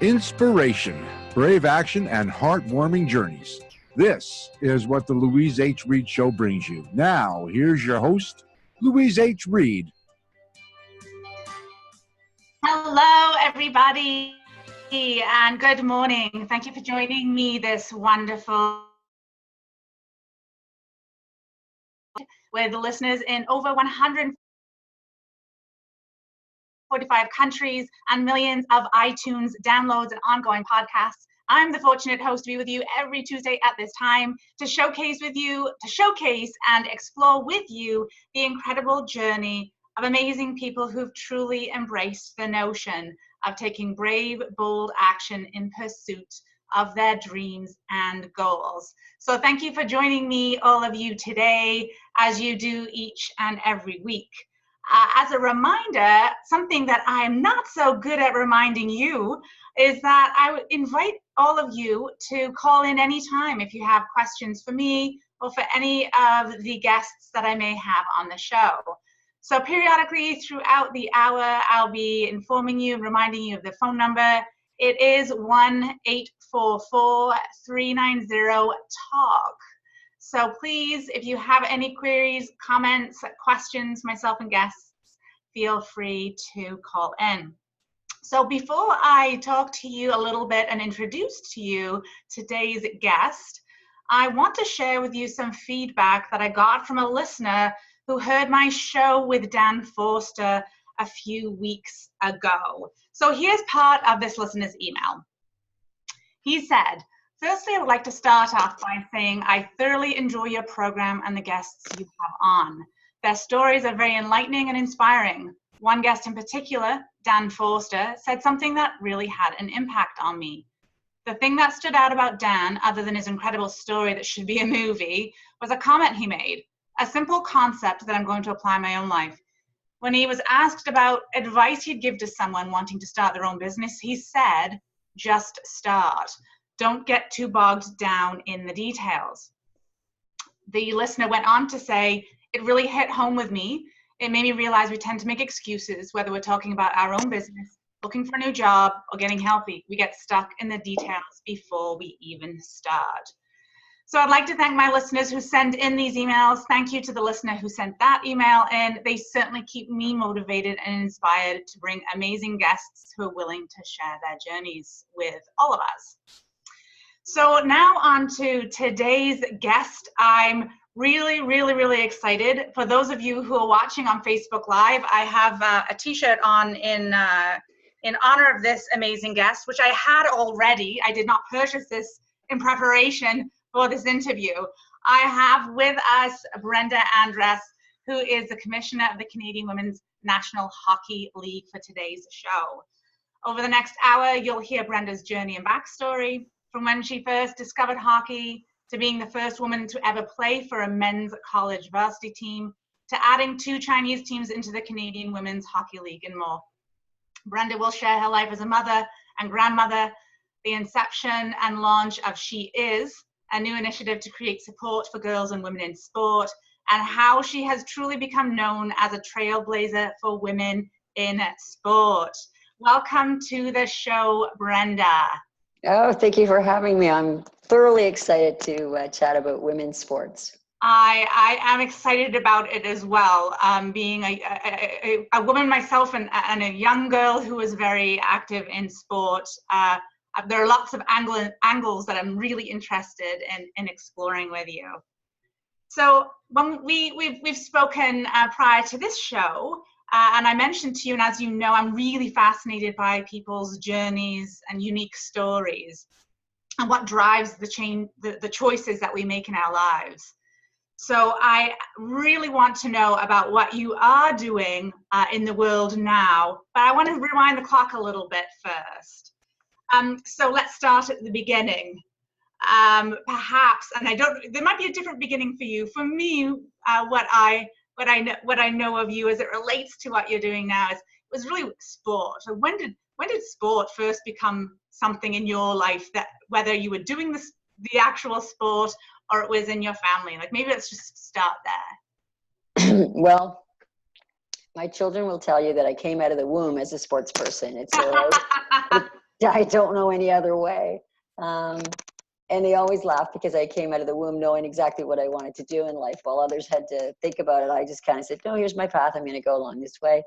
Inspiration, brave action, and heartwarming journeys. This is what the Louise H. Reed Show brings you. Now, here's your host, Louise H. Reed. Hello, everybody, and good morning. Thank you for joining me this wonderful with listeners in over 145 countries and millions of iTunes downloads and ongoing podcasts. I'm the fortunate host to be with you every Tuesday at this time to showcase and explore with you the incredible journey of amazing people who've truly embraced the notion of taking brave, bold action in pursuit of their dreams and goals. So thank you for joining me, all of you, today, as you do each and every week. As a reminder, something that I am not so good at reminding you is that I would invite all of you to call in anytime if you have questions for me or for any of the guests that I may have on the show. So periodically throughout the hour, I'll be informing you and reminding you of the phone number. It is 1-844-390-TALK. So please, if you have any queries, comments, questions, myself and guests, feel free to call in. So before I talk to you a little bit and introduce to you today's guest, I want to share with you some feedback that I got from a listener who heard my show with Dan Forster a few weeks ago. So here's part of this listener's email. He said, "Firstly, I would like to start off by saying I thoroughly enjoy your program and the guests you have on. Their stories are very enlightening and inspiring. One guest in particular, Dan Forster, said something that really had an impact on me. The thing that stood out about Dan, other than his incredible story that should be a movie, was a comment he made, a simple concept that I'm going to apply in my own life. When he was asked about advice he'd give to someone wanting to start their own business, he said, just start. Don't get too bogged down in the details." The listener went on to say, "It really hit home with me. It made me realize we tend to make excuses, whether we're talking about our own business, looking for a new job, or getting healthy. We get stuck in the details before we even start." So I'd like to thank my listeners who send in these emails. Thank you to the listener who sent that email in. They certainly keep me motivated and inspired to bring amazing guests who are willing to share their journeys with all of us. So now on to today's guest. I'm really excited. For those of you who are watching on Facebook Live, I have a t-shirt on in honor of this amazing guest, which I had already. I did not purchase this in preparation for this interview. I have with us Brenda Andress, who is the Commissioner of the Canadian Women's National Hockey League for today's show. Over the next hour, you'll hear Brenda's journey and backstory, from when she first discovered hockey, to being the first woman to ever play for a men's college varsity team, to adding 2 Chinese teams into the Canadian Women's Hockey League and more. Brenda will share her life as a mother and grandmother, the inception and launch of SheIS, a new initiative to create support for girls and women in sport, and how she has truly become known as a trailblazer for women in sport. Welcome to the show, Brenda. Oh, thank you for having me. I'm thoroughly excited to chat about women's sports. I am excited about it as well. Being a woman myself and a young girl who is very active in sport, there are lots of angles that I'm really interested in exploring with you. So when we've spoken prior to this show, and I mentioned to you, and as you know, I'm really fascinated by people's journeys and unique stories and what drives the choices that we make in our lives. So I really want to know about what you are doing in the world now, but I want to rewind the clock a little bit first. So let's start at the beginning. Perhaps, and there might be a different beginning for you. For me, what I know of you as it relates to what you're doing now was really sport. So when did sport first become something in your life, that whether you were doing the actual sport or it was in your family? Like, maybe let's just start there. Well, my children will tell you that I came out of the womb as a sports person. I don't know any other way. And they always laugh because I came out of the womb knowing exactly what I wanted to do in life, while others had to think about it. I just kind of said, no, here's my path. I'm going to go along this way.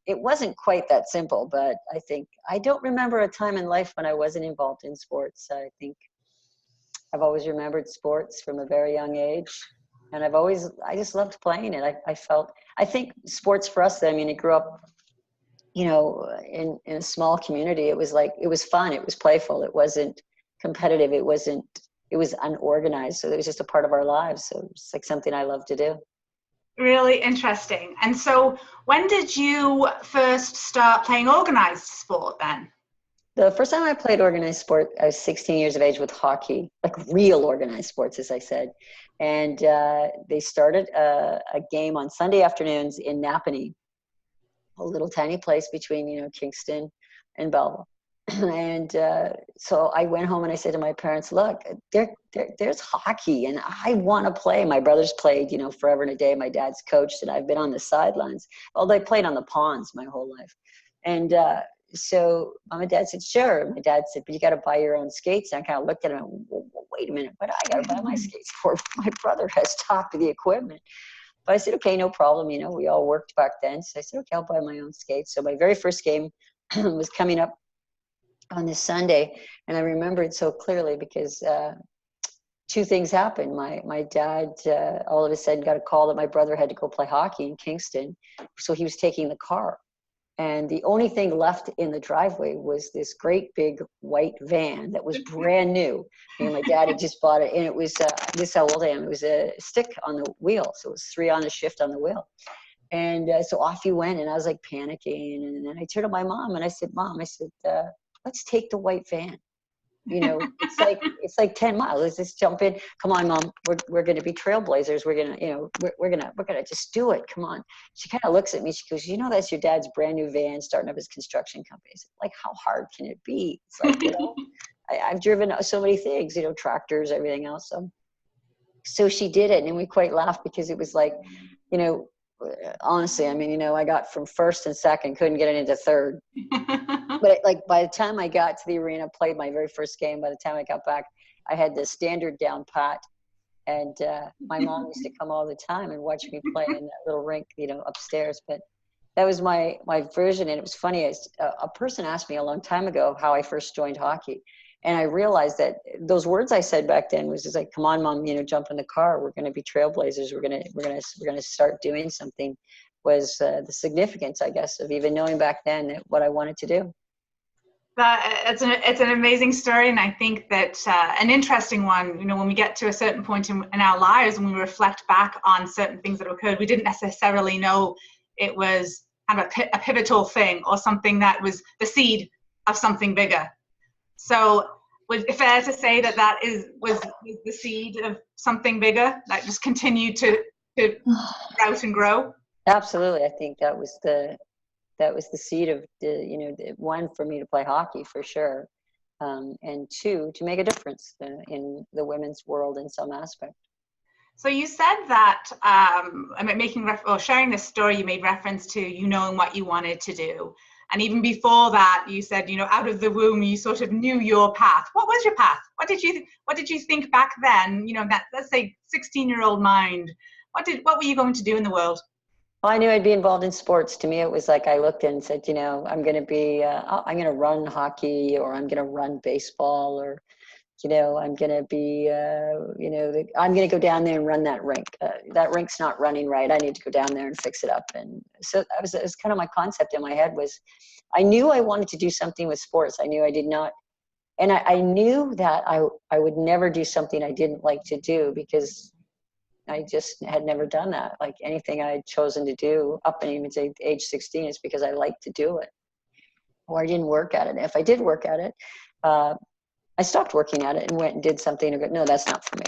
It wasn't quite that simple, but I don't remember a time in life when I wasn't involved in sports. I think I've always remembered sports from a very young age. And I just loved playing it. I think sports for us, I mean, it grew up, in a small community. It was fun. It was playful. It wasn't competitive. It was unorganized. So it was just a part of our lives. So it's like something I love to do. Really interesting. And so when did you first start playing organized sport then? The first time I played organized sport, I was 16 years of age with hockey, like real organized sports, as I said. And they started a game on Sunday afternoons in Napanee, a little tiny place between, Kingston and Belleville. And so I went home and I said to my parents, look, there's hockey and I want to play. My brothers played, forever and a day. My dad's coached and I've been on the sidelines. Although I played on the ponds my whole life. And so mom and dad said, sure. My dad said, but you got to buy your own skates. And I kind of looked at him and well, wait a minute, what do I got to buy my skates for? My brother has top of the equipment. But I said, okay, no problem. We all worked back then. So I said, okay, I'll buy my own skates. So my very first game was coming up on this Sunday. And I remember it so clearly because two things happened. My dad all of a sudden got a call that my brother had to go play hockey in Kingston. So he was taking the car. And the only thing left in the driveway was this great big white van that was brand new. My dad had just bought it. And it was, this is how old I am. It was a stick on the wheel. So it was 3 on a shift on the wheel. And so off he went. And I was like panicking. And then I turned to my mom and I said, Mom, let's take the white van. It's like 10 miles. Let's just jump in. Come on, Mom. We're going to be trailblazers. We're going to, we're going to just do it. Come on. She kind of looks at me. She goes, that's your dad's brand new van starting up his construction company. I said, like, how hard can it be? It's like, I've driven so many things, tractors, everything else. So she did it. And we quite laughed because it was like, honestly, I got from first and second, couldn't get it into third. But by the time I got to the arena, played my very first game, by the time I got back, I had the standard down pat. And my mom used to come all the time and watch me play in that little rink, upstairs. But that was my version. And it was funny. A person asked me a long time ago how I first joined hockey. And I realized that those words I said back then was just like, come on, Mom, jump in the car. We're going to be trailblazers. We're going to start doing something, was the significance, I guess, of even knowing back then what I wanted to do. It's an amazing story. And I think that an interesting one, when we get to a certain point in our lives and we reflect back on certain things that occurred, we didn't necessarily know it was kind of a pivotal thing or something that was the seed of something bigger. So would it be fair to say that was the seed of something bigger that just continued to sprout and grow? Absolutely. I think that was the seed of the one, for me to play hockey for sure. And two, to make a difference in the women's world in some aspect. So you said that, sharing this story, you made reference to knowing what you wanted to do. And even before that, you said, out of the womb, you sort of knew your path. What was your path? What did you think back then? That, let's say, 16-year-old mind. What were you going to do in the world? Well, I knew I'd be involved in sports. To me, it was like I looked and said, I'm going to run hockey, or I'm going to run baseball, or, I'm going to be, I'm going to go down there and run that rink. That rink's not running right. I need to go down there and fix it up. And so it was kind of my concept in my head was, I knew I wanted to do something with sports. I knew I did not. And I knew that I would never do something I didn't like to do, because I just had never done that. Like anything I had chosen to do up and even to age 16 is because I liked to do it, or I didn't work at it. And if I did work at it, I stopped working at it and went and did something and go, no, that's not for me.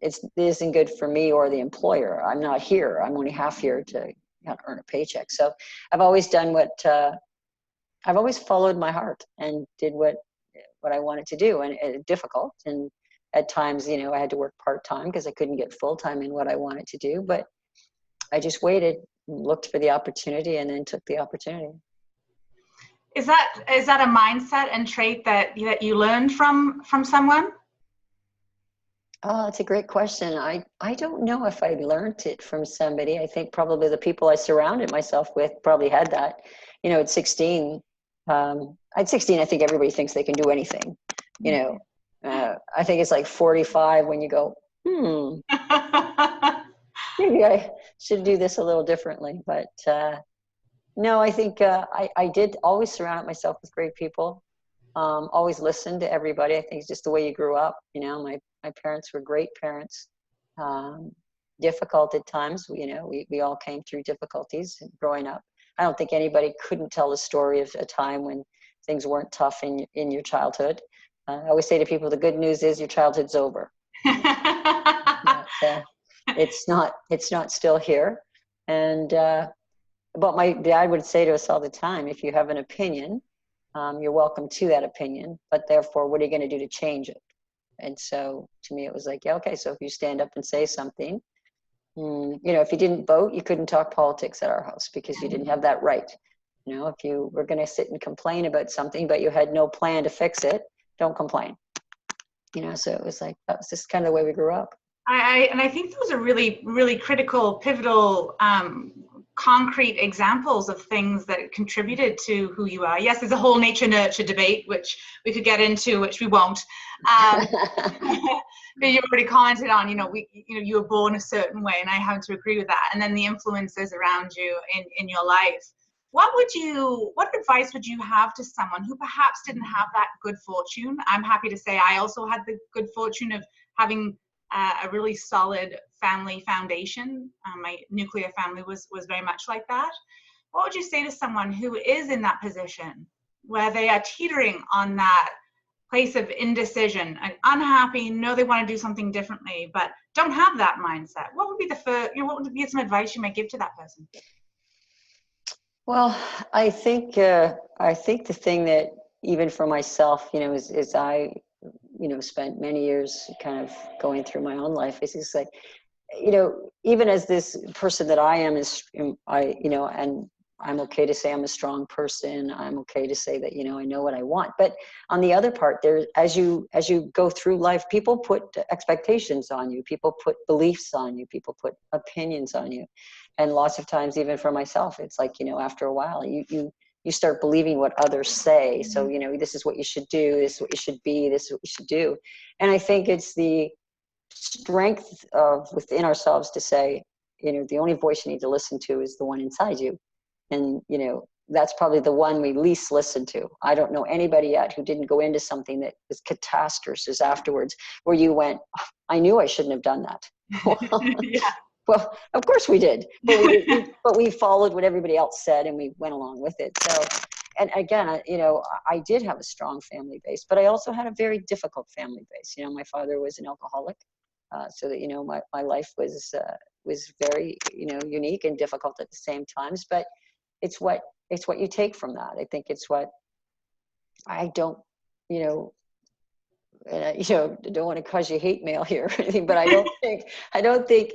It isn't good for me or the employer. I'm not here. I'm only half here to earn a paycheck. So I've always done I've always followed my heart and did what I wanted to do, and difficult. And at times, I had to work part-time because I couldn't get full-time in what I wanted to do, but I just waited, looked for the opportunity, and then took the opportunity. Is that a mindset and trait that you learned from someone? Oh, it's a great question. I don't know if I learned it from somebody. I think probably the people I surrounded myself with probably had that. At 16, at 16, I think everybody thinks they can do anything. I think it's like 45 when you go, maybe I should do this a little differently. But no, I think I did always surround myself with great people. Always listen to everybody. I think it's just the way you grew up. My parents were great parents. Difficult at times. We all came through difficulties growing up. I don't think anybody couldn't tell a story of a time when things weren't tough in your childhood. I always say to people, the good news is your childhood's over. It's not still here. And but my dad would say to us all the time, if you have an opinion, you're welcome to that opinion, but therefore, what are you going to do to change it? And so to me, it was like, yeah, okay, so if you stand up and say something, if you didn't vote, you couldn't talk politics at our house because you didn't have that right. If you were going to sit and complain about something, but you had no plan to fix it, don't complain. So it was like, that was just kind of the way we grew up. I think those are really, really critical, pivotal, concrete examples of things that contributed to who you are. Yes, there's a whole nature-nurture debate, which we could get into, which we won't. But you already commented on, you were born a certain way, and I happen to agree with that. And then the influences around you in your life. What advice would you have to someone who perhaps didn't have that good fortune? I'm happy to say I also had the good fortune of having a really solid family foundation. My nuclear family was very much like that. What would you say to someone who is in that position where they are teetering on that place of indecision and unhappy, know they want to do something differently, but don't have that mindset? What would be what would be some advice you might give to that person? Well, I think the thing that even for myself, is I, spent many years kind of going through my own life. It's just like, even as this person that I am and I'm okay to say I'm a strong person. I'm okay to say that, I know what I want. But on the other part, as you go through life, people put expectations on you. People put beliefs on you. People put opinions on you. And lots of times, even for myself, it's like, after a while, you start believing what others say. So, this is what you should do. This is what you should be. This is what you should do. And I think it's the strength of within ourselves to say, the only voice you need to listen to is the one inside you. And, that's probably the one we least listen to. I don't know anybody yet who didn't go into something that was catastrophes afterwards, where you went, I knew I shouldn't have done that. Yeah. Well, of course we did, but we followed what everybody else said and we went along with it. So, and again, I did have a strong family base, but I also had a very difficult family base. My father was an alcoholic, so that, my life was very, unique and difficult at the same times, but it's what you take from that. I think it's what I don't, and I, don't want to cause you hate mail here or anything, but I don't think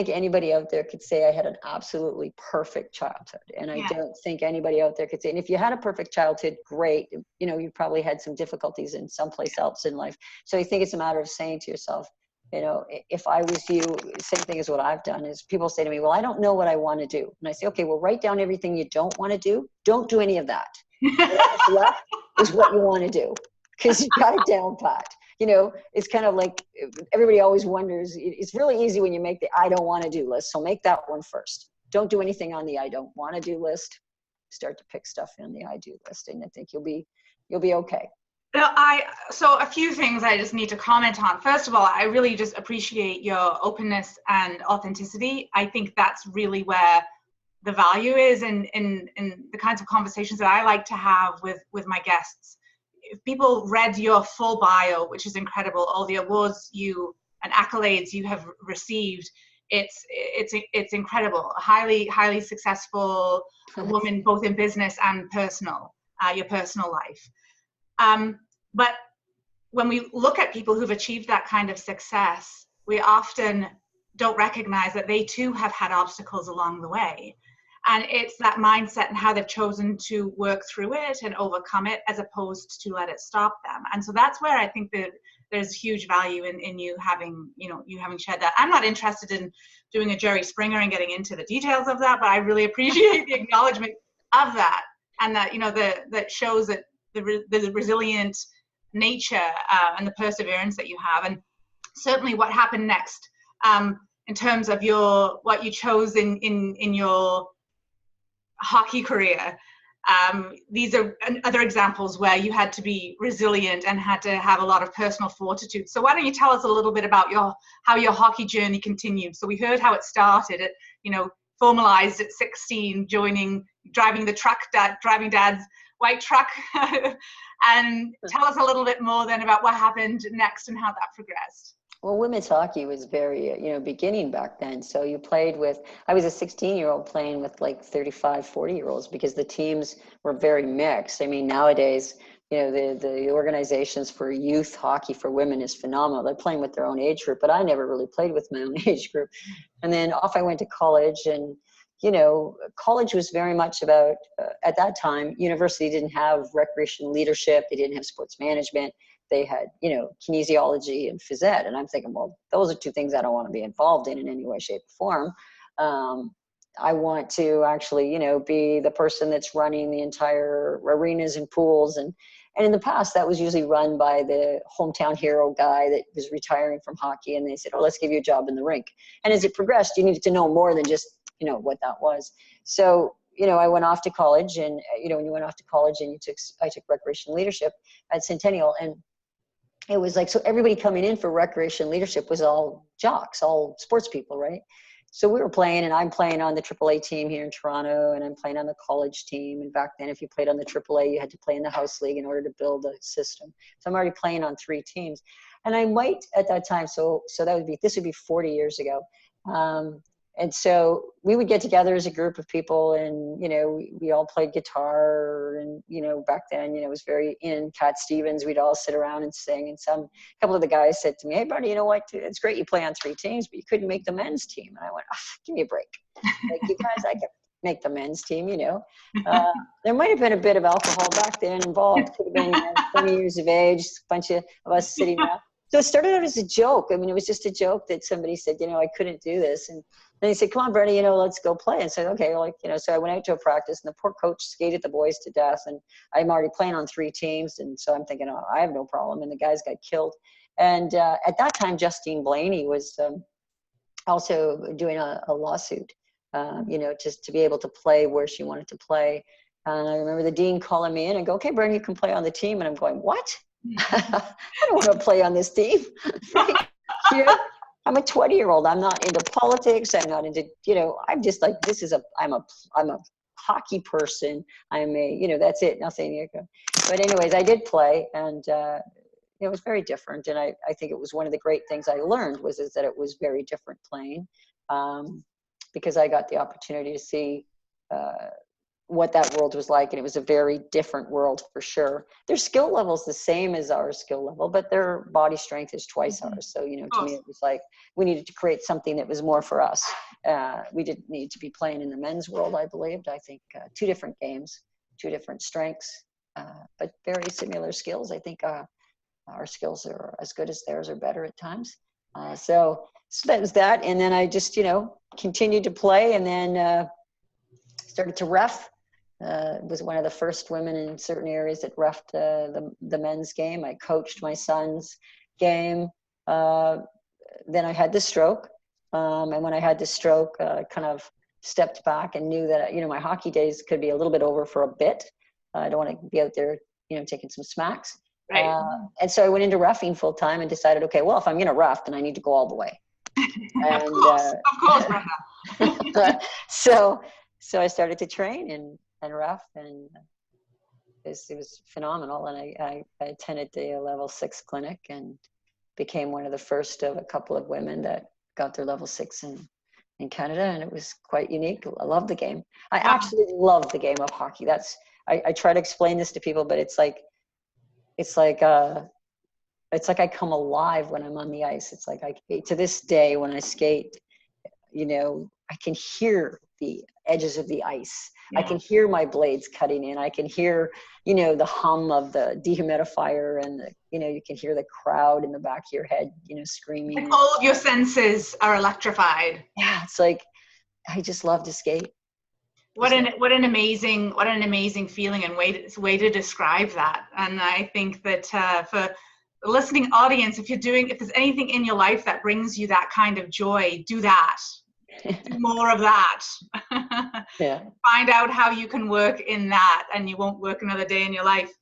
anybody out there could say I had an absolutely perfect childhood. And I don't think anybody out there could say, and if you had a perfect childhood, great, you probably had some difficulties in someplace else in life. So I think it's a matter of saying to yourself, if I was you, same thing as what I've done is people say to me, well, I don't know what I want to do. And I say, okay, well, write down everything you don't want to do. Don't do any of that. What's left is what you want to do, because you got it down pat. It's kind of like everybody always wonders. It's really easy when you make the I don't want to do list. So make that one first. Don't do anything on the I don't want to do list. Start to pick stuff on the I do list, and I think you'll be okay. So a few things I just need to comment on. First of all, I really just appreciate your openness and authenticity. I think that's really where the value is in the kinds of conversations that I like to have with my guests. If people read your full bio, which is incredible, all the awards and accolades you have received, it's incredible. A highly successful woman, both in business and personal, your personal life. But when we look at people who've achieved that kind of success, we often don't recognize that they too have had obstacles along the way. And it's that mindset and how they've chosen to work through it and overcome it, as opposed to let it stop them. And so that's where I think that there's huge value in you having shared that. I'm not interested in doing a Jerry Springer and getting into the details of that, but I really appreciate the acknowledgement of that, and that, that shows that the resilient nature and the perseverance that you have. And certainly what happened next, in terms of what you chose in your hockey career. These are other examples where you had to be resilient and had to have a lot of personal fortitude. So why don't you tell us a little bit about how your hockey journey continued? So we heard how it started at, formalized at 16, driving dad's white truck. And tell us a little bit more then about what happened next and how that progressed. Well, women's hockey was very, beginning back then. So I was a 16-year-old playing with like 35, 40-year-olds, because the teams were very mixed. I mean, nowadays, the organizations for youth hockey for women is phenomenal. They're playing with their own age group, but I never really played with my own age group. And then off I went to college, and college was very much about, at that time, university didn't have recreation leadership. They didn't have sports management. They had, kinesiology and phys ed. And I'm thinking, well, those are two things I don't want to be involved in any way, shape, or form. I want to actually, be the person that's running the entire arenas and pools. And in the past, that was usually run by the hometown hero guy that was retiring from hockey. And they said, oh, let's give you a job in the rink. And as it progressed, you needed to know more than just, what that was. So, I went off to college, and, when you went off to college and I took recreation leadership at Centennial, and it was like, so everybody coming in for recreation leadership was all jocks, all sports people, right? So we were playing, and I'm playing on the AAA team here in Toronto, and I'm playing on the college team. And back then, if you played on the AAA, you had to play in the house league in order to build a system. So I'm already playing on 3 teams. And I might at that time, so this would be 40 years ago. And so we would get together as a group of people, and, we all played guitar, and, back then, it was very in Cat Stevens. We'd all sit around and sing. And a couple of the guys said to me, hey, buddy, you know what? It's great you play on 3 teams, but you couldn't make the men's team. And I went, give me a break. Like, you guys, I could make the men's team, There might have been a bit of alcohol back then involved. Could have been 20 years of age, a bunch of us sitting around. So it started out as a joke. I mean, it was just a joke that somebody said, I couldn't do this. And then he said, come on, Brenda, let's go play. And said, okay, so I went out to a practice, and the poor coach skated the boys to death. And I'm already playing on 3 teams. And so I'm thinking, I have no problem. And the guys got killed. And at that time, Justine Blaney was also doing a lawsuit, just to be able to play where she wanted to play. And I remember the dean calling me in and go, okay, Brenda, you can play on the team. And I'm going, what? I don't want to play on this team. I'm a 20-year-old. I'm not into politics. I'm not into, I'm just like, I'm a hockey person. I'm a, that's it, nothing. But anyways, I did play, and it was very different. And I think it was one of the great things I learned is that it was very different playing, because I got the opportunity to see what that world was like, and it was a very different world for sure. Their skill level's the same as our skill level, but their body strength is twice ours. So, to me, it was like we needed to create something that was more for us. We didn't need to be playing in the men's world, I believed. I think 2 different games, 2 different strengths, but very similar skills. I think our skills are as good as theirs or better at times. So that was that. And then I just, continued to play, and then started to ref. Was one of the first women in certain areas that refed the men's game. I coached my son's game. Then I had the stroke. And when I had the stroke, I kind of stepped back and knew that, my hockey days could be a little bit over for a bit. I don't want to be out there, taking some smacks. Right. And so I went into reffing full time and decided, okay, well, if I'm going to ref, then I need to go all the way. And, of course, Brenda. So I started to train and ref, and it was phenomenal. And I attended the level 6 clinic and became one of the first of a couple of women that got their level 6 in Canada. And it was quite unique. I love the game. I actually love the game of hockey. I try to explain this to people, but it's like I come alive when I'm on the ice. It's like to this day when I skate, I can hear the edges of the ice. I can hear my blades cutting in. I can hear, the hum of the dehumidifier, and you can hear the crowd in the back of your head, screaming. Like all of your senses are electrified. Yeah, it's like I just love to skate. What an amazing feeling and way to describe that. And I think that for the listening audience, if there's anything in your life that brings you that kind of joy, do that. Do more of that. Yeah. Find out how you can work in that, and you won't work another day in your life.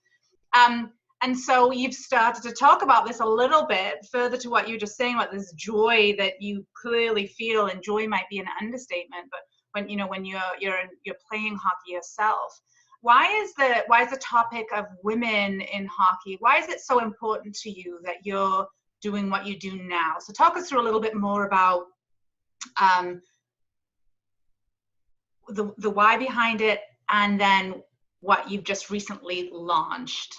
And so you've started to talk about this a little bit further to what you were just saying about this joy that you clearly feel, and joy might be an understatement, but when you're playing hockey yourself, why is the topic of women in hockey, why is it so important to you that you're doing what you do now? So talk us through a little bit more about the why behind it, and then what you've just recently launched.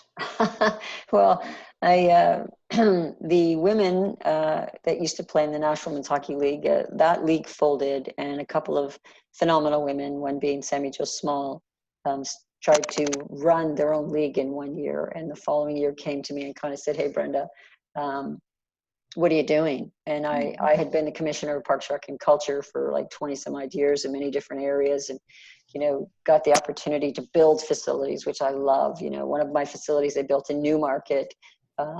Well, the women that used to play in the National Women's Hockey League, that league folded, and a couple of phenomenal women, one being Sammy Jo Small, tried to run their own league in 1 year, and the following year came to me and kind of said, "Hey, Brenda, what are you doing?" And I had been the commissioner of Parks, Rec, and Culture for like 20 some odd years in many different areas, and got the opportunity to build facilities, which I love. One of my facilities they built in Newmarket,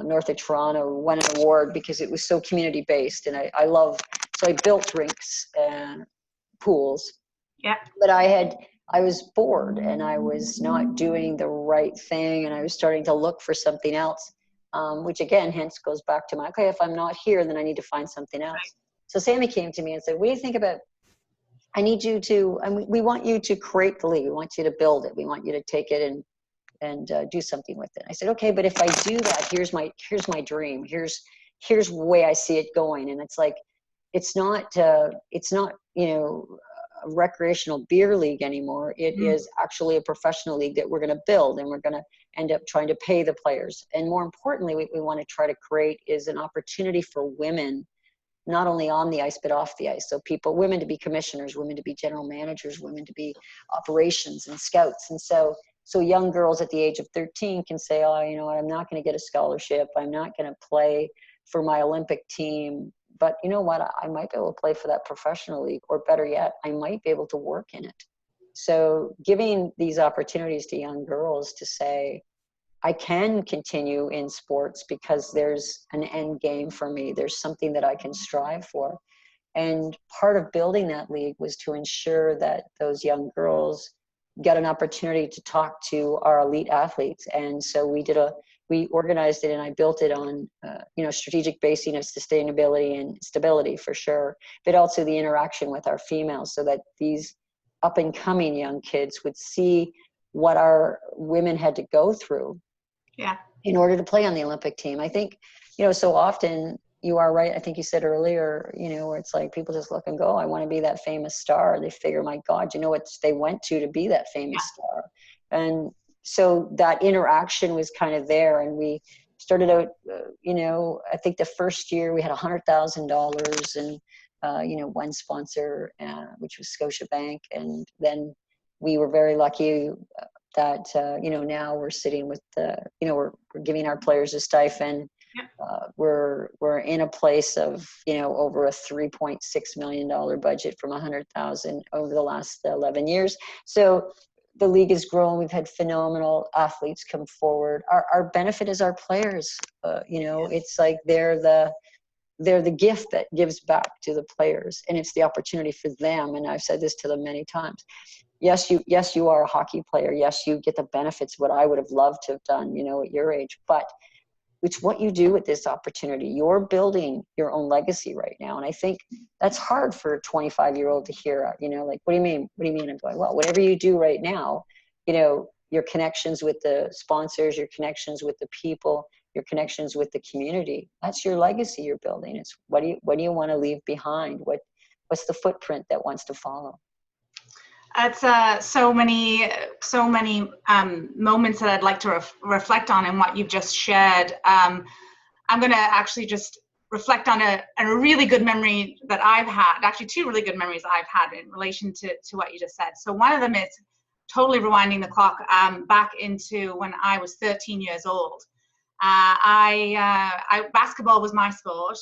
north of Toronto, won an award because it was so community based, and I love. So I built rinks and pools. Yeah. But I was bored, and I was not doing the right thing, and I was starting to look for something else. Which again, hence goes back to okay, if I'm not here, then I need to find something else. Right. So Sammy came to me and said, "What do you think about, I need you to, we want you to create the league. We want you to build it. We want you to take it and do something with it." I said, "Okay, but if I do that, here's my dream. Here's the way I see it going." And it's like, it's not a recreational beer league anymore. It is actually a professional league that we're going to build, and we're going to end up trying to pay the players. And more importantly, what we want to try to create is an opportunity for women, not only on the ice, but off the ice. So women to be commissioners, women to be general managers, women to be operations and scouts. And so young girls at the age of 13 can say, "Oh, you know what, I'm not going to get a scholarship. I'm not going to play for my Olympic team. But you know what, I might be able to play for that professional league, or better yet, I might be able to work in it." So giving these opportunities to young girls to say, I can continue in sports because there's an end game for me. There's something that I can strive for. And part of building that league was to ensure that those young girls get an opportunity to talk to our elite athletes. And so we organized it, and I built it on, strategic basing of sustainability and stability for sure, but also the interaction with our females, so that these up and coming young kids would see what our women had to go through in order to play on the Olympic team. I think, so often you are right. I think you said earlier, where it's like people just look and go, I want to be that famous star. They figure, my God, what they went to be that famous star. And so that interaction was kind of there. And we started out, I think the first year we had $100,000 and, one sponsor, which was Scotiabank. And then we were very lucky that, now we're sitting with we're giving our players a stipend. We're in a place of, over a $3.6 million budget from $100,000 over the last 11 years. So the league has grown. We've had phenomenal athletes come forward. Our benefit is our players. It's like they're the gift that gives back to the players, and it's the opportunity for them. And I've said this to them many times. Yes, you are a hockey player. Yes, you get the benefits, what I would have loved to have done, at your age, but it's what you do with this opportunity. You're building your own legacy right now. And I think that's hard for a 25-year-old to hear, like, what do you mean? What do you mean? I'm going, well, whatever you do right now, your connections with the sponsors, your connections with the people, your connections with the community, that's your legacy you're building. It's what do you want to leave behind? What's the footprint that wants to follow? That's so many moments that I'd like to reflect on in what you've just shared. I'm going to actually just reflect on a really good memory that I've had, actually two really good memories I've had in relation to what you just said. So one of them is totally rewinding the clock back into when I was 13 years old. Basketball was my sport,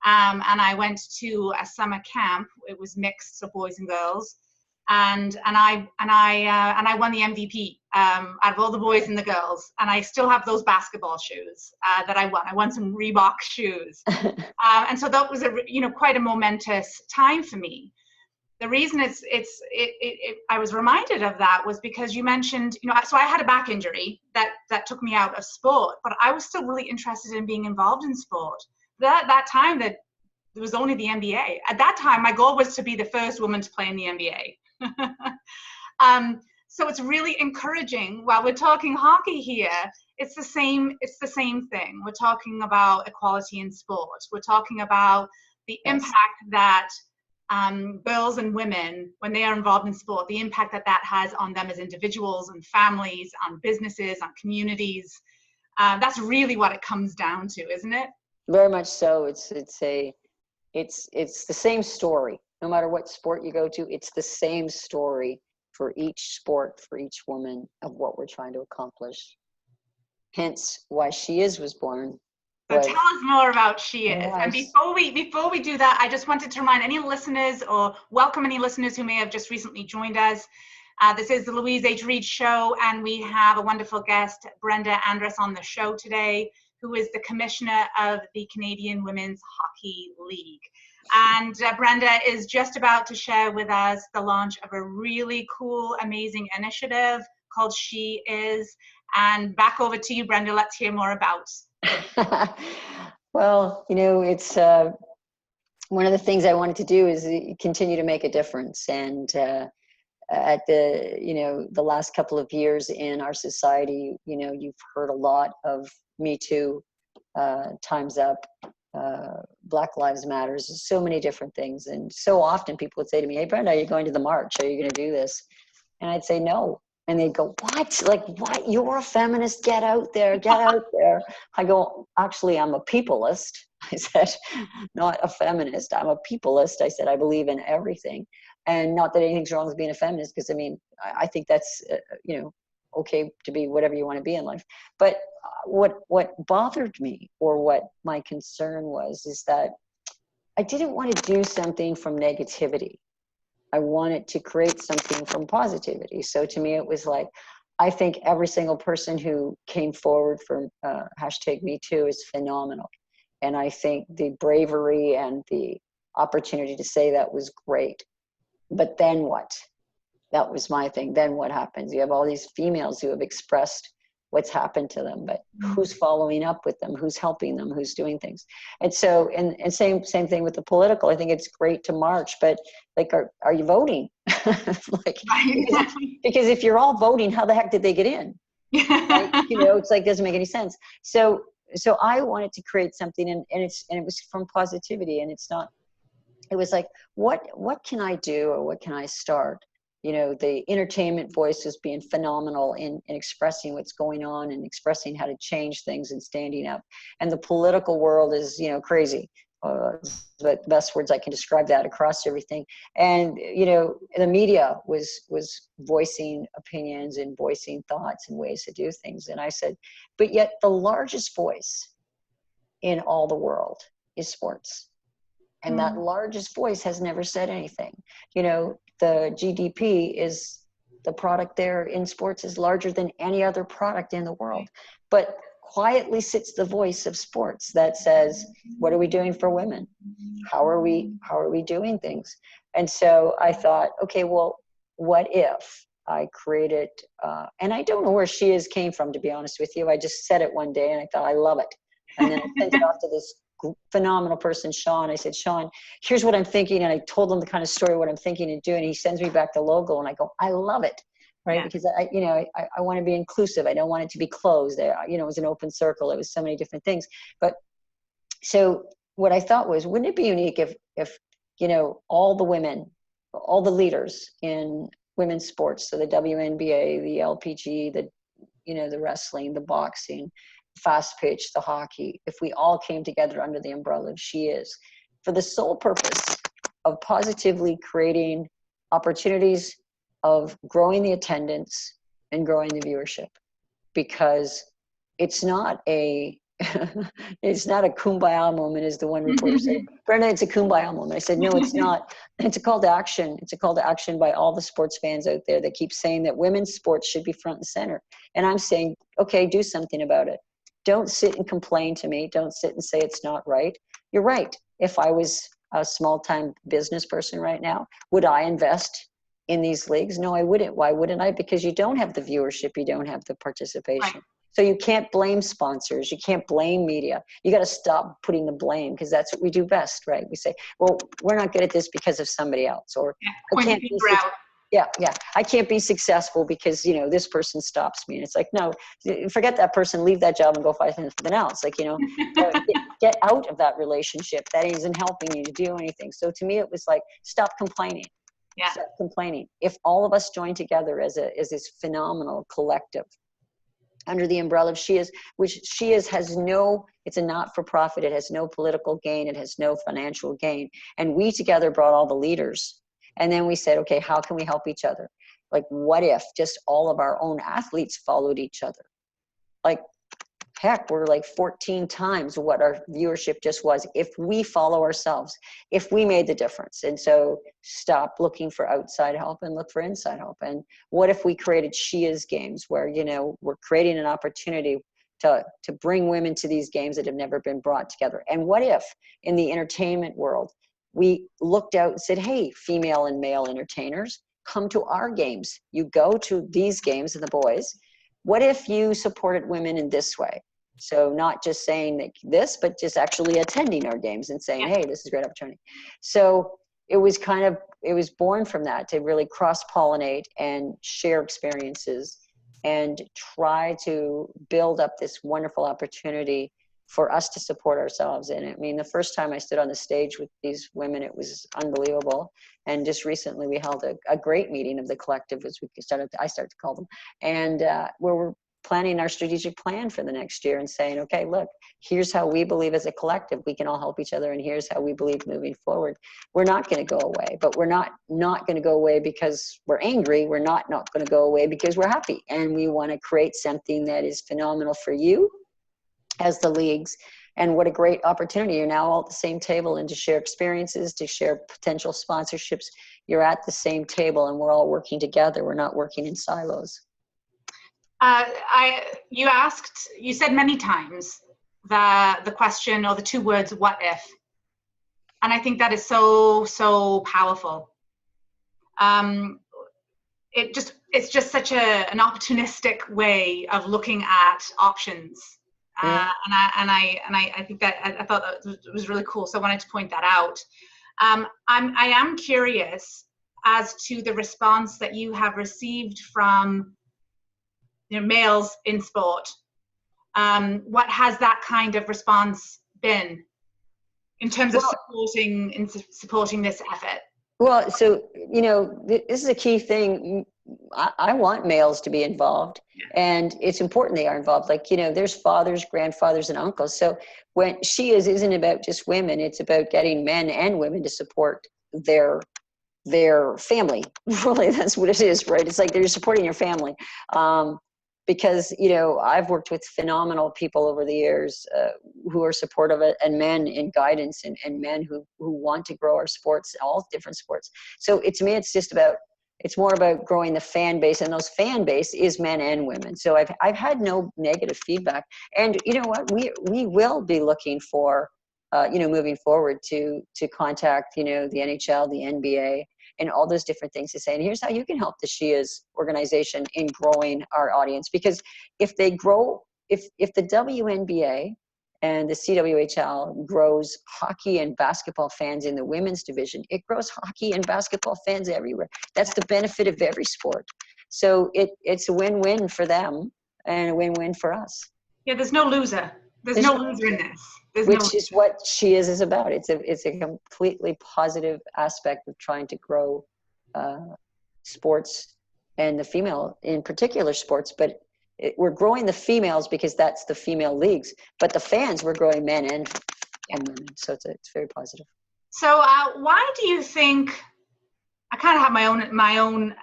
and I went to a summer camp. It was mixed, so boys and girls, and I won the MVP out of all the boys and the girls. And I still have those basketball shoes that I won. I won some Reebok shoes, and so that was quite a momentous time for me. The reason I was reminded of that was because you mentioned, so I had a back injury that took me out of sport, but I was still really interested in being involved in sport. That time that there was only the NBA. At that time, my goal was to be the first woman to play in the NBA. So it's really encouraging. While we're talking hockey here, it's the same thing. We're talking about equality in sport. We're talking about the impact that girls and women, when they are involved in sport, the impact that has on them as individuals and families, on businesses, on communities. That's really what it comes down to, isn't it? Very much so. It's the same story. No matter what sport you go to, it's the same story for each sport, for each woman, of what we're trying to accomplish. Hence why SheIS was born. So tell us more about SheIS. And before we do that, I just wanted to remind any listeners, or welcome any listeners who may have just recently joined us. This is the Louise H. Reed Show, and we have a wonderful guest, Brenda Andress, on the show today, who is the commissioner of the Canadian Women's Hockey League. And Brenda is just about to share with us the launch of a really cool, amazing initiative called SheIS. And back over to you, Brenda. Let's hear more about it. Well, it's one of the things I wanted to do is continue to make a difference. And at the last couple of years in our society, you've heard a lot of Me Too, Time's Up, Black Lives Matters, so many different things. And so often people would say to me, "Hey, Brenda, are you going to the march? Are you going to do this?" And I'd say, "No." And they'd go, "What? Like, what? You're a feminist. Get out there. Get out there." I go, "Actually, I'm a peopleist." I said, "Not a feminist. I'm a peopleist." I said, "I believe in everything." And not that anything's wrong with being a feminist, because I think that's, okay to be whatever you want to be in life. But what bothered me, or what my concern was, is that I didn't want to do something from negativity. I wanted to create something from positivity. So to me, it was like, I think every single person who came forward for #MeToo is phenomenal. And I think the bravery and the opportunity to say that was great. But then what? That was my thing. Then what happens? You have all these females who have expressed what's happened to them, but who's following up with them? Who's helping them? Who's doing things? And so, and same thing with the political. I think it's great to march, but like, are you voting? Because if you're all voting, how the heck did they get in? Right? It's like, doesn't make any sense. So I wanted to create something, and it was from positivity, and it was like, what can I do, or what can I start? The entertainment voice is being phenomenal in expressing what's going on and expressing how to change things and standing up. And the political world is, crazy. The best words I can describe that, across everything. And, the media was voicing opinions and voicing thoughts and ways to do things. And I said, but yet the largest voice in all the world is sports. And that largest voice has never said anything. The GDP is, the product there in sports is larger than any other product in the world. But quietly sits the voice of sports that says, what are we doing for women? How are we doing things? And so I thought, okay, well, what if I created, and I don't know where SheIS came from, to be honest with you. I just said it one day and I thought, I love it. And then I sent it off to this phenomenal person, Sean. I said, Sean, here's what I'm thinking. And I told him the kind of story, what I'm thinking and doing. He sends me back the logo and I go, I love it. Right. Yeah. Because I want to be inclusive. I don't want it to be closed. It was an open circle. It was so many different things. But so what I thought was, wouldn't it be unique if all the women, all the leaders in women's sports, so the WNBA, the LPG, the wrestling, the boxing, fast pitch, the hockey, if we all came together under the umbrella of SheIS for the sole purpose of positively creating opportunities of growing the attendance and growing the viewership, because it's not a it's not a kumbaya moment, as the one reporter said. Brenda, it's a kumbaya moment. I said, no, it's not. It's a call to action. It's a call to action by all the sports fans out there that keep saying that women's sports should be front and center. And I'm saying, okay, do something about it. Don't sit and complain to me. Don't sit and say it's not right. You're right. If I was a small-time business person right now, would I invest in these leagues? No, I wouldn't. Why wouldn't I? Because you don't have the viewership. You don't have the participation. Right. So you can't blame sponsors. You can't blame media. You got to stop putting the blame, because that's what we do best, right? We say, well, we're not good at this because of somebody else, or I can't be I can't be successful because, you know, this person stops me. And it's like, no, forget that person, leave that job and go find something else. Like, you know, get out of that relationship. That isn't helping you to do anything. So to me, it was like, stop complaining. Yeah. Stop complaining. If all of us join together as this phenomenal collective under the umbrella of SheIS, which SheIS has no, it's a not-for-profit, it has no political gain, it has no financial gain. And we together brought all the leaders. And then we said, okay, how can we help each other? Like, what if just all of our own athletes followed each other? Like, heck, we're like 14 times what our viewership just was if we follow ourselves, if we made the difference. And so stop looking for outside help and look for inside help. And what if we created SheIS games where, you know, we're creating an opportunity to bring women to these games that have never been brought together? And what if in the entertainment world, we looked out and said, hey, female and male entertainers, come to our games. You go to these games and the boys. What if you supported women in this way? So not just saying like this, but just actually attending our games and saying, hey, this is a great opportunity. So it was born from that, to really cross-pollinate and share experiences and try to build up this wonderful opportunity for us to support ourselves in it. I mean, the first time I stood on the stage with these women, it was unbelievable. And just recently we held a great meeting of the collective, as I started to call them, and where we're planning our strategic plan for the next year and saying, okay, look, here's how we believe as a collective we can all help each other, and here's how we believe moving forward. We're not going to go away, but we're not going to go away because we're angry. We're not going to go away because we're happy. And we want to create something that is phenomenal for you as the leagues. And what a great opportunity. You're now all at the same table, and to share experiences, to share potential sponsorships. You're at the same table and we're all working together. We're not working in silos. You said many times the question, or the two words, what if? And I think that is so powerful. It's just such an opportunistic way of looking at options. And I think that I thought that was really cool. So I wanted to point that out. I am curious as to the response that you have received from, you know, males in sport. What has that kind of response been in terms of supporting this effort? Well, so, you know, this is a key thing. I want males to be involved, and it's important they are involved. Like, you know, there's fathers, grandfathers, and uncles. So when SheIS isn't about just women, it's about getting men and women to support their family. Really, that's what it is, right? It's like they're supporting your family. Because, you know, I've worked with phenomenal people over the years who are supportive of it, and men in guidance, and men who want to grow our sports, all different sports. So to me, it's more about growing the fan base, and those fan base is men and women. So I've had no negative feedback. And you know what, we will be looking for, you know, moving forward to contact, you know, the NHL, the NBA, and all those different things to say, and here's how you can help the SheIS organization in growing our audience. Because if they grow, if the WNBA and the CWHL grows hockey and basketball fans in the women's division, it grows hockey and basketball fans everywhere. That's the benefit of every sport. So it's a win-win for them and a win-win for us. Yeah, there's no loser. There's no loser in this. Which is what SheIS is about. It's a completely positive aspect of trying to grow sports, and the female in particular sports, but we're growing the females because that's the female leagues, but the fans, we're growing men and women. So it's very positive. So why do you think, I kind of have my own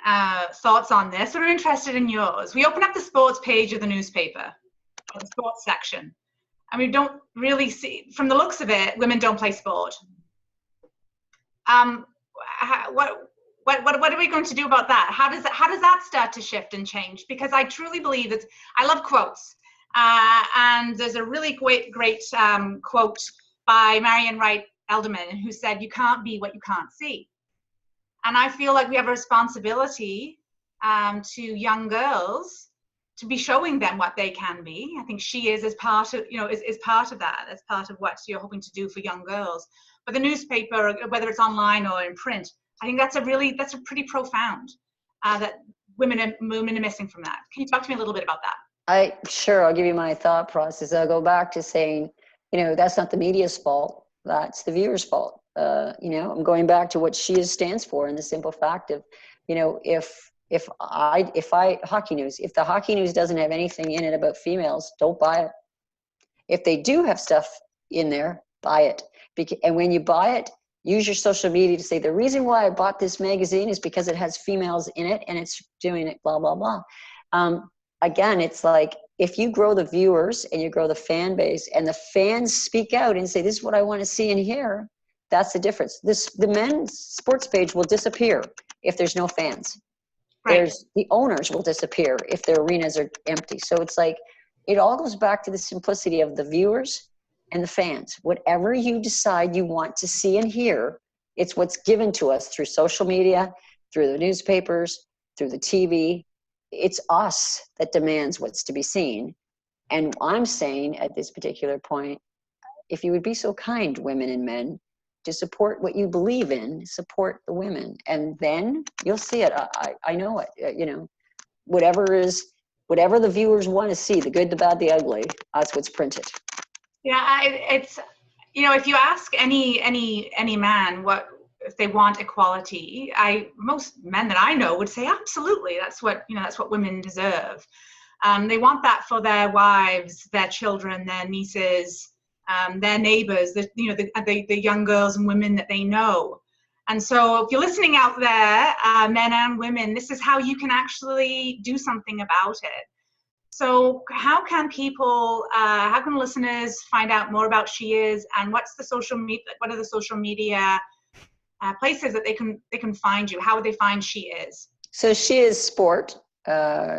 thoughts on this, but I'm interested in yours. We open up the sports page of the newspaper, or the sports section, and we don't really see, from the looks of it, women don't play sport. What are we going to do about that? How does that start to shift and change? Because I truly believe that, I love quotes, and there's a really great quote by Marian Wright Elderman, who said, "You can't be what you can't see." And I feel like we have a responsibility to young girls to be showing them what they can be. I think SheIS is part of, is part of that. That's part of what you're hoping to do for young girls. But the newspaper, whether it's online or in print, I think that's a pretty profound, that women are missing from that. Can you talk to me a little bit about that? Sure, I'll give you my thought process. I'll go back to saying, that's not the media's fault. That's the viewer's fault. I'm going back to what SheIS stands for, and the simple fact of, if hockey news, if the hockey news doesn't have anything in it about females, don't buy it. If they do have stuff in there, buy it. And when you buy it, use your social media to say, the reason why I bought this magazine is because it has females in it and it's doing it, blah, blah, blah. Again, it's like, if you grow the viewers and you grow the fan base and the fans speak out and say, this is what I want to see and hear, that's the difference. The men's sports page will disappear if there's no fans. Right. The owners will disappear if their arenas are empty. So it's like, it all goes back to the simplicity of the viewers and the fans. Whatever you decide you want to see and hear, it's what's given to us through social media, through the newspapers, through the TV. It's us that demands what's to be seen. And I'm saying at this particular point, if you would be so kind, women and men, to support what you believe in, support the women, and then you'll see it. I know it. Whatever the viewers want to see, the good, the bad, the ugly, that's what's printed. Yeah, it's if you ask any man what if they want equality, most men that I know would say absolutely. That's what women deserve. They want that for their wives, their children, their nieces, their neighbors, the young girls and women that they know. And so if you're listening out there, men and women, this is how you can actually do something about it. So how can listeners find out more about SheIS, and what are the social media places that they can find you? How would they find SheIS? So SheIS Sport,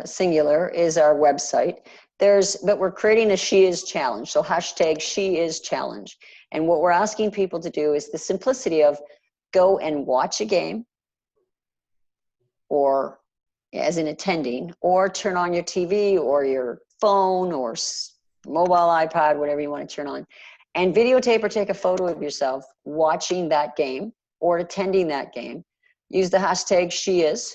singular, is our website. But we're creating a SheIS challenge. So hashtag SheIS challenge. And what we're asking people to do is the simplicity of go and watch a game, or as in attending, or turn on your TV or your phone or mobile iPad, whatever you want to turn on, and videotape or take a photo of yourself watching that game or attending that game. Use the hashtag SheIS,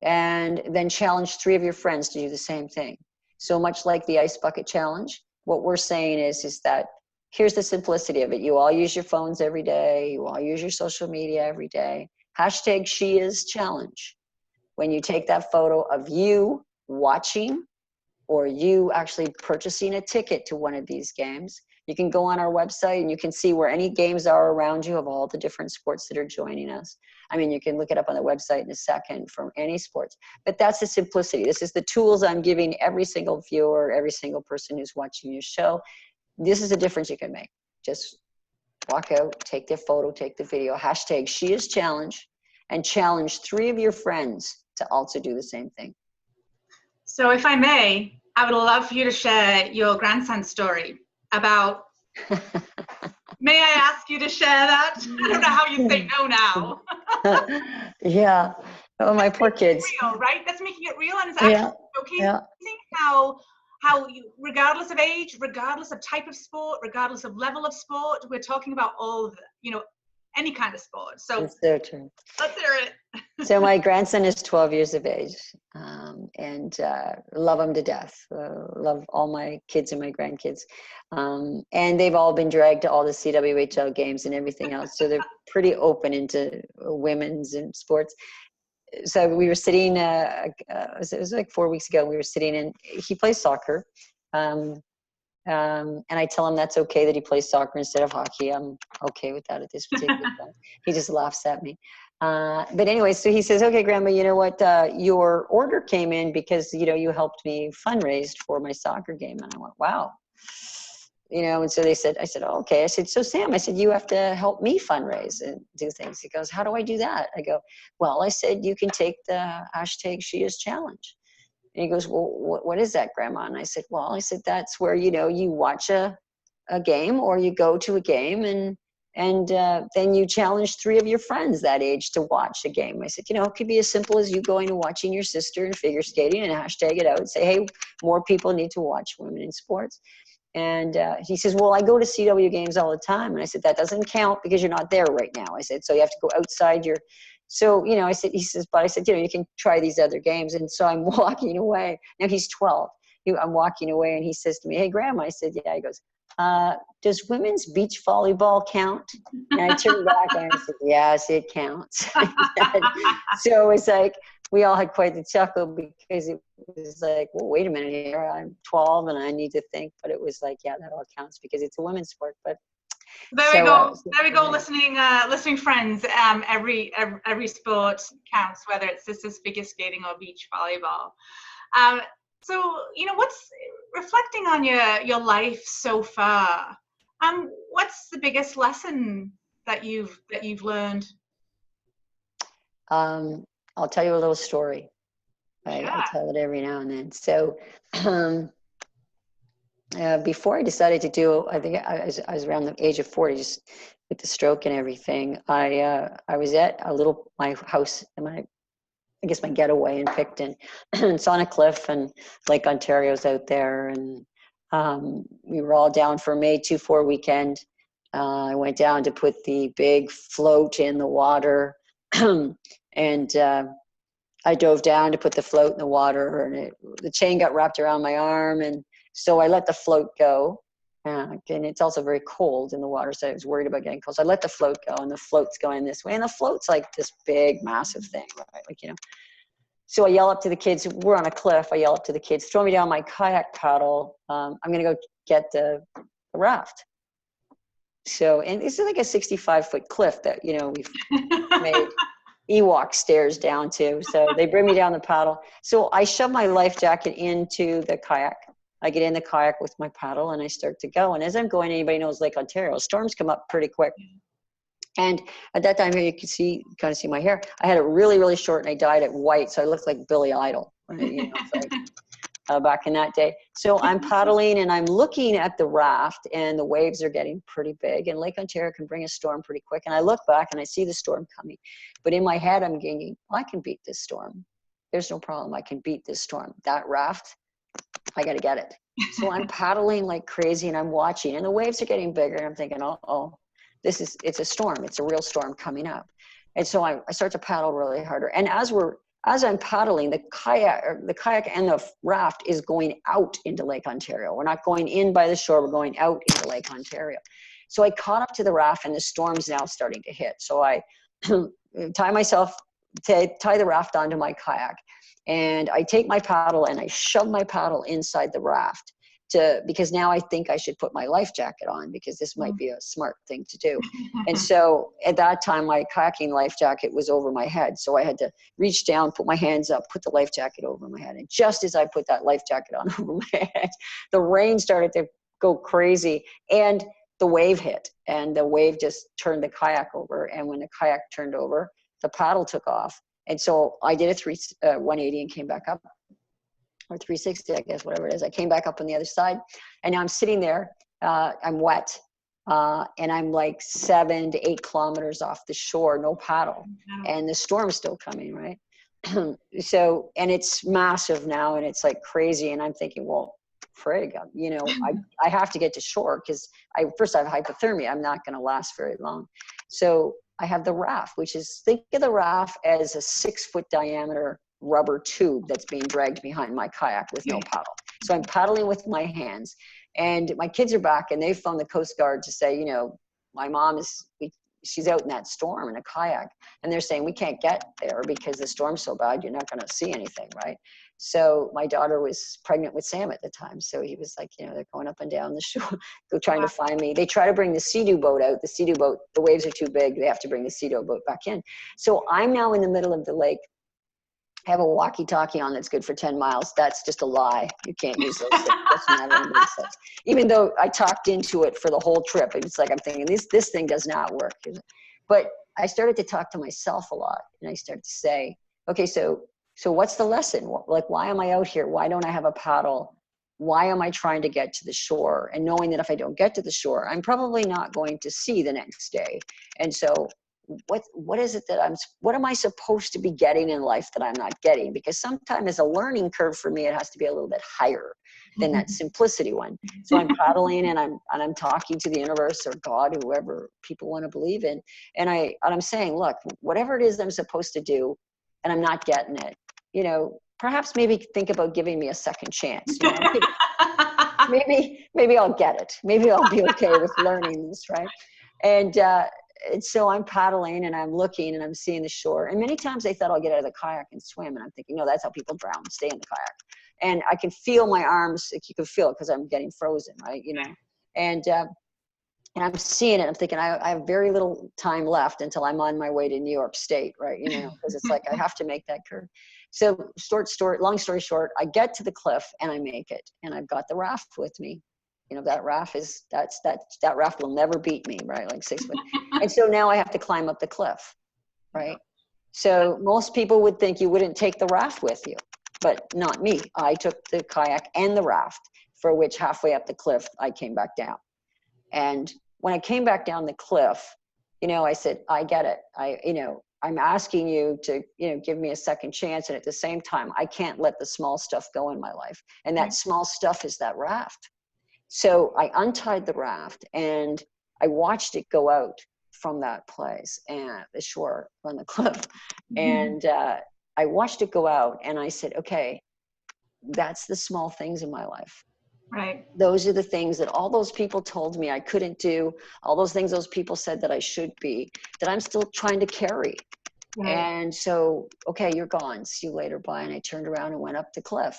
and then challenge 3 of your friends to do the same thing. So much like the ice bucket challenge, what we're saying is that here's the simplicity of it. You all use your phones every day. You all use your social media every day. Hashtag SheIS challenge. When you take that photo of you watching, or you actually purchasing a ticket to one of these games, you can go on our website and you can see where any games are around you of all the different sports that are joining us. I mean, you can look it up on the website in a second from any sports, but that's the simplicity. This is the tools I'm giving every single viewer, every single person who's watching your show. This is the difference you can make. Just walk out, take their photo, take the video, hashtag SheIS challenge, and challenge 3 of your friends to also do the same thing. So if I may, I would love for you to share your grandson's story about, may I ask you to share that? I don't know how you say no now. Yeah. Oh, my poor kids. Real, right? That's making it real, and it's actually okay. Yeah. How you, regardless of age, regardless of type of sport, regardless of level of sport, we're talking about all of any kind of sport. So it's so true. Let's hear it. So my grandson is 12 years of age, and love him to death. Love all my kids and my grandkids. And they've all been dragged to all the CWHL games and everything else. So they're pretty open into women's and sports. so we were sitting, it was like 4 weeks ago, we were sitting and he plays soccer. And I tell him that's okay that he plays soccer instead of hockey. I'm okay with that at this particular time. He just laughs at me. But anyway, so he says, okay, Grandma, you know what? Your order came in because, you know, you helped me fundraise for my soccer game. And I went, wow. You know, and so I said, oh, okay. I said, so Sam, I said, you have to help me fundraise and do things. He goes, how do I do that? I go, well, I said, you can take the hashtag SheIS challenge. And he goes, well, what is that, Grandma? And I said, well, I said, that's where, you know, you watch a game or you go to a game and then you challenge 3 of your friends that age to watch a game. I said, you know, it could be as simple as you going and watching your sister in figure skating and hashtag it out and say, hey, more people need to watch women in sports. And he says, well, I go to CW games all the time. And I said, that doesn't count because you're not there right now. I said, so you have to go outside your, so, you know, I said, he says, but I said, you know, you can try these other games. And so I'm walking away. Now he's 12. I'm walking away and he says to me, hey, Grandma. I said, yeah. He goes, does women's beach volleyball count? And I turned back and I said, yes, it counts. So it's like, we all had quite the chuckle because it was like, well, wait a minute here. I'm 12 and I need to think. But it was like, yeah, that all counts because it's a women's sport. But there we go. There we go. Listening friends. Every sport counts, whether it's sisters figure skating or beach volleyball. So, you know, what's reflecting on your life so far? What's the biggest lesson that you've learned? I'll tell you a little story. Sure. I tell it every now and then. So before I decided to do, I think I was around the age of 40, just with the stroke and everything. I was at my house, I guess my getaway in Picton. It's on a cliff and Lake Ontario's out there. And we were all down for May 24 weekend. I went down to put the big float in the water. And I dove down to put the float in the water, and the chain got wrapped around my arm. And so I let the float go. And it's also very cold in the water, so I was worried about getting cold. So I let the float go, and the float's going this way. And the float's like this big, massive thing, right? Like, you know. So I yell up to the kids. We're on a cliff. I yell up to the kids, throw me down my kayak paddle. I'm going to go get the raft. So, and this is like a 65-foot cliff that, you know, we've made Ewok stairs down to. So they bring me down the paddle. So I shove my life jacket into the kayak. I get in the kayak with my paddle and I start to go. And as I'm going, anybody knows Lake Ontario, storms come up pretty quick. And at that time here, you can kind of see my hair. I had it really, really short and I dyed it white. So I looked like Billy Idol, you know, like, back in that day. So I'm paddling and I'm looking at the raft and the waves are getting pretty big and Lake Ontario can bring a storm pretty quick. And I look back and I see the storm coming. But in my head, I'm thinking, I can beat this storm. There's no problem. I can beat this storm. That raft, I got to get it. So I'm paddling like crazy and I'm watching and the waves are getting bigger. And I'm thinking, oh, it's a storm. It's a real storm coming up. And so I start to paddle really harder. And as I'm paddling, the kayak and the raft is going out into Lake Ontario. We're not going in by the shore. We're going out into Lake Ontario. So I caught up to the raft and the storm's now starting to hit. So I tie the raft onto my kayak and I take my paddle and I shove my paddle inside the raft because now I think I should put my life jacket on because this might be a smart thing to do. And so at that time, my kayaking life jacket was over my head. So I had to reach down, put my hands up, put the life jacket over my head. And just as I put that life jacket on over my head, the rain started to go crazy and the wave hit and the wave just turned the kayak over. And when the kayak turned over, the paddle took off. And so I did a 180 and came back up. Or 360, I guess, whatever it is. I came back up on the other side and now I'm sitting there, I'm wet and I'm like 7 to 8 kilometers off the shore, no paddle. And the storm's still coming, right? So, and it's massive now and it's like crazy. And I'm thinking, well, frig, you know, I have to get to shore because first I have hypothermia. I'm not going to last very long. So I have the raft, which is, think of the raft as a 6-foot diameter rubber tube that's being dragged behind my kayak with no paddle. So I'm paddling with my hands and my kids are back and they phoned the Coast Guard to say, you know, my mom she's out in that storm in a kayak, and they're saying, we can't get there because the storm's so bad, you're not going to see anything, right? So my daughter was pregnant with Sam at the time. So he was like, you know, they're going up and down the shore, trying to find me. They try to bring the Sea-Doo boat out. The Sea-Doo boat, the waves are too big. They have to bring the Sea-Doo boat back in. So I'm now in the middle of the lake. I have a walkie-talkie on that's good for 10 miles. That's just a lie. You can't use those things. Doesn't have any sense. Even though I talked into it for the whole trip, it's like I'm thinking, this thing does not work. But I started to talk to myself a lot. And I started to say, okay, so what's the lesson? Like, why am I out here? Why don't I have a paddle? Why am I trying to get to the shore? And knowing that if I don't get to the shore, I'm probably not going to see the next day. And so what is it that what am I supposed to be getting in life that I'm not getting? Because sometimes as a learning curve for me, it has to be a little bit higher than that simplicity one. So I'm paddling and I'm talking to the universe or God, whoever people want to believe in. And I'm saying, look, whatever it is I'm supposed to do, and I'm not getting it, you know, perhaps maybe think about giving me a second chance. You know? maybe I'll get it. Maybe I'll be okay with learning this, right? And so I'm paddling and I'm looking and I'm seeing the shore. And many times they thought I'll get out of the kayak and swim. And I'm thinking, no, that's how people drown, stay in the kayak. And I can feel my arms, like you can feel it because I'm getting frozen, right? You know, and I'm seeing it. I'm thinking I have very little time left until I'm on my way to New York State, right? You know, because it's like I have to make that curve. So long story short, I get to the cliff and I make it. And I've got the raft with me. You know, that raft that raft will never beat me, right? Like 6 foot. And so now I have to climb up the cliff, right? So most people would think you wouldn't take the raft with you, but not me. I took the kayak and the raft, for which halfway up the cliff, I came back down. And when I came back down the cliff, you know, I said, I get it. I'm asking you to, you know, give me a second chance. And at the same time, I can't let the small stuff go in my life. And that small stuff is that raft. So I untied the raft and I watched it go out from that place and the shore on the cliff. And I watched it go out and I said, okay, that's the small things in my life. Right. Those are the things that all those people told me I couldn't do. All those things those people said that I should be, that I'm still trying to carry. Right. And so, okay, you're gone. See you later. Bye. And I turned around and went up the cliff.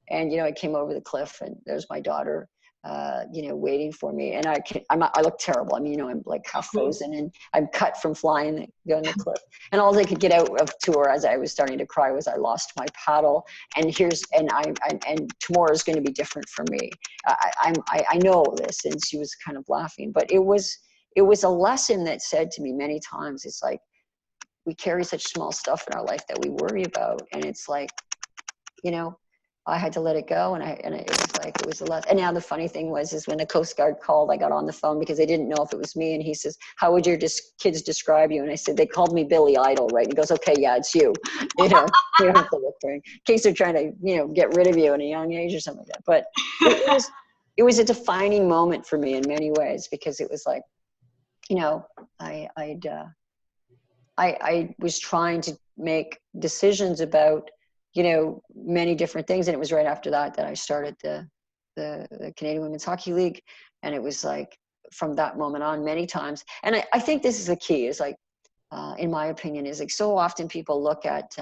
And, you know, I came over the cliff and there's my daughter, you know, waiting for me. And I look terrible. I mean, you know, I'm like half frozen and I'm cut from flying down the cliff. And all I could get out of to her as I was starting to cry was I lost my paddle. And and tomorrow is going to be different for me. I know this. And she was kind of laughing, but it was a lesson that said to me many times, it's like, we carry such small stuff in our life that we worry about. And it's like, you know, I had to let it go, and it was a lot. And now the funny thing is when the Coast Guard called, I got on the phone because they didn't know if it was me. And he says, how would your kids describe you? And I said, they called me Billy Idol, right? And he goes, okay, yeah, it's you. You know, you don't have to look for it, in case they're trying to, you know, get rid of you at a young age or something like that. But it was a defining moment for me in many ways, because it was like, you know, I was trying to make decisions about, you know, many different things. And it was right after that I started the Canadian Women's Hockey League. And it was like, from that moment on, many times. And I think this is the key, is like, in my opinion, is like, so often people look at,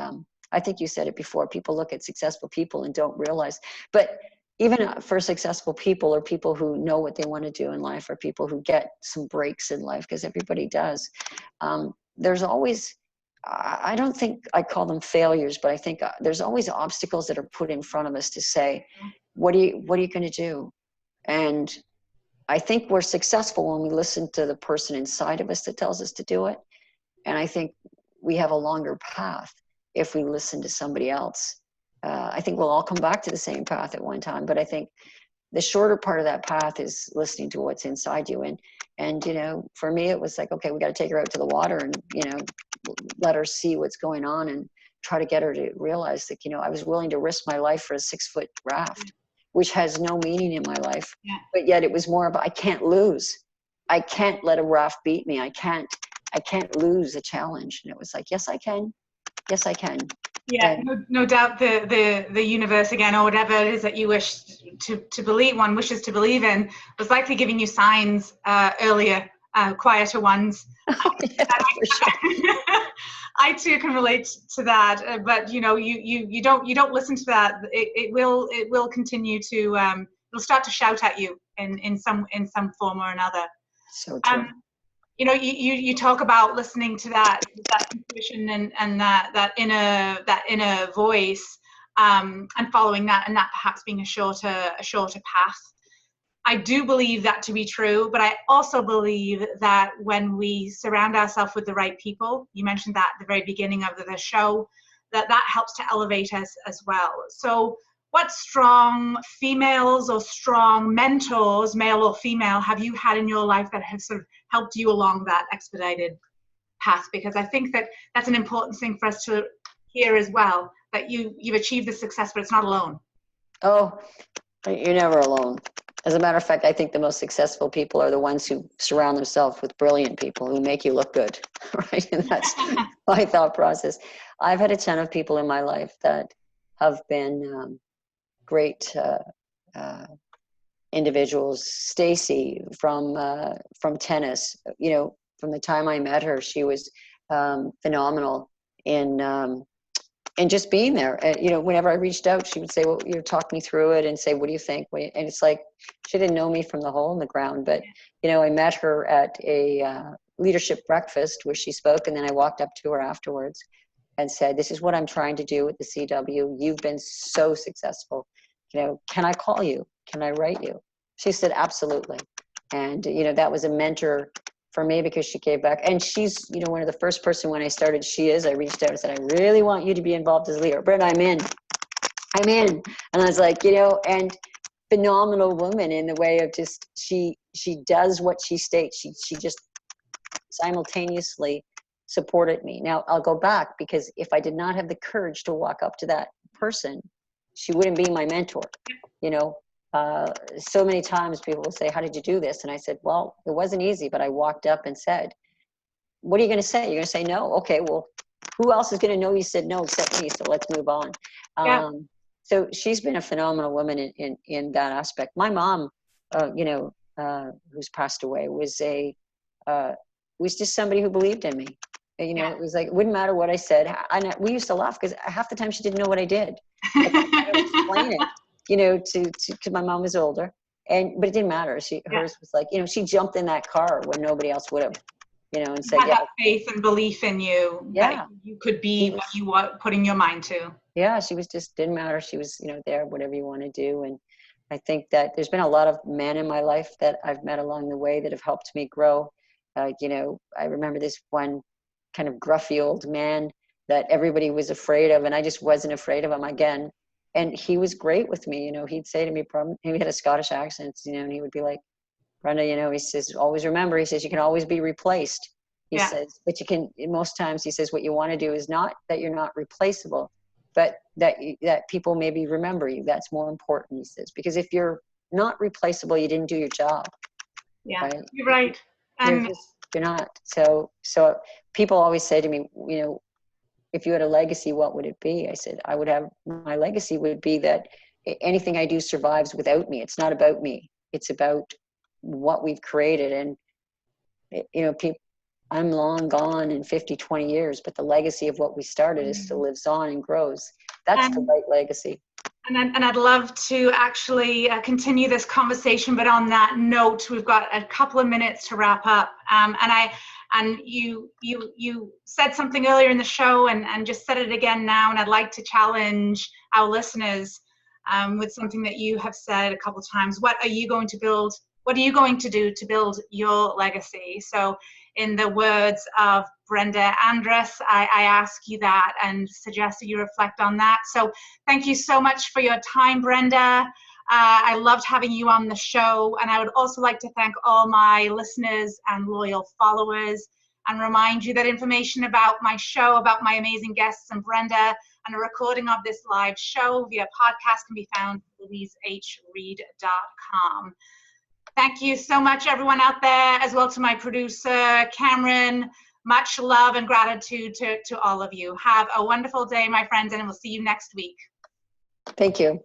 I think you said it before, people look at successful people and don't realize, but even for successful people, or people who know what they want to do in life, or people who get some breaks in life, because everybody does, there's always, I don't think I call them failures, but I think there's always obstacles that are put in front of us to say, what are you going to do? And I think we're successful when we listen to the person inside of us that tells us to do it. And I think we have a longer path if we listen to somebody else. I think we'll all come back to the same path at one time, but I think the shorter part of that path is listening to what's inside you. And, you know, for me, it was like, okay, we got to take her out to the water and, you know, let her see what's going on, and try to get her to realize that, you know, I was willing to risk my life for a 6-foot raft, which has no meaning in my life. Yeah. But yet it was more about, I can't lose. I can't let a raft beat me. I can't lose a challenge. And it was like, yes, I can. Yes, I can. Yeah, no doubt the universe, again, or whatever it is that you wish to believe, one wishes to believe in, was likely giving you signs earlier quieter ones. Yeah, for sure. I too can relate to that, but you don't listen to that. It will continue to it'll start to shout at you in some form or another. So true. You talk about listening to that intuition and that inner voice, and following that, and that perhaps being a shorter path. I do believe that to be true, but I also believe that when we surround ourselves with the right people, you mentioned that at the very beginning of the show, that helps to elevate us as well. So what strong females or strong mentors, male or female, have you had in your life that have sort of helped you along that expedited path? Because I think that that's an important thing for us to hear as well, that you've achieved the success, but it's not alone. Oh, you're never alone. As a matter of fact, I think the most successful people are the ones who surround themselves with brilliant people who make you look good, right? And that's my thought process. I've had a ton of people in my life that have been great individuals. Stacy from tennis, from the time I met her, she was phenomenal in just being there. Whenever I reached out, she would say, well, talk me through it and say, what do you think? And it's like, she didn't know me from the hole in the ground, but, I met her at a leadership breakfast where she spoke. And then I walked up to her afterwards and said, this is what I'm trying to do with the CW. You've been so successful. Can I call you? Can I write you? She said, absolutely. And, that was a mentor for me because she gave back. And she's, one of the first person when I started SheIS, I reached out and said, I really want you to be involved as a leader. Brenda, I'm in. And I was like, and phenomenal woman in the way of just, she does what she states. She just simultaneously supported me. Now I'll go back, because if I did not have the courage to walk up to that person, she wouldn't be my mentor. So many times people will say, how did you do this? And I said, well, it wasn't easy, but I walked up and said, what are you going to say? You're going to say no? Okay, well, who else is going to know you said no except me? So let's move on. Yeah. So she's been a phenomenal woman in that aspect. My mom, who's passed away, was just somebody who believed in me. It was like, it wouldn't matter what I said. We used to laugh because half the time she didn't know what I did. I couldn't explain it, because my mom was older, but it didn't matter. Hers was like, she jumped in that car when nobody else would have, and said, had that faith and belief in you, that you could be what you were putting your mind to. Yeah, she was just, didn't matter. She was, there, whatever you want to do. And I think that there's been a lot of men in my life that I've met along the way that have helped me grow. I remember this one kind of gruffy old man that everybody was afraid of, and I just wasn't afraid of him again. And he was great with me. He'd say to me, he had a Scottish accent, and he would be like, Brenda, he says, always remember, he says, you can always be replaced. He says, but you can, most times, he says, what you want to do is not that you're not replaceable, but that people maybe remember you. That's more important, he says, because if you're not replaceable, you didn't do your job. Yeah, right? You're right. You're not. So people always say to me, if you had a legacy, what would it be? I said, my legacy would be that anything I do survives without me. It's not about me. It's about what we've created. And, I'm long gone in 20 years, but the legacy of what we started is still lives on and grows. That's the right legacy. And I'd love to actually continue this conversation, but on that note, we've got a couple of minutes to wrap up. And you said something earlier in the show, and just said it again now, and I'd like to challenge our listeners with something that you have said a couple of times. What are you going to build? What are you going to do to build your legacy? So in the words of Brenda Andress, I ask you that and suggest that you reflect on that. So thank you so much for your time, Brenda. I loved having you on the show. And I would also like to thank all my listeners and loyal followers, and remind you that information about my show, about my amazing guests and Brenda, and a recording of this live show via podcast can be found at louisehreed.com. Thank you so much, everyone out there, as well to my producer, Cameron. Much love and gratitude to all of you. Have a wonderful day, my friends, and we'll see you next week. Thank you.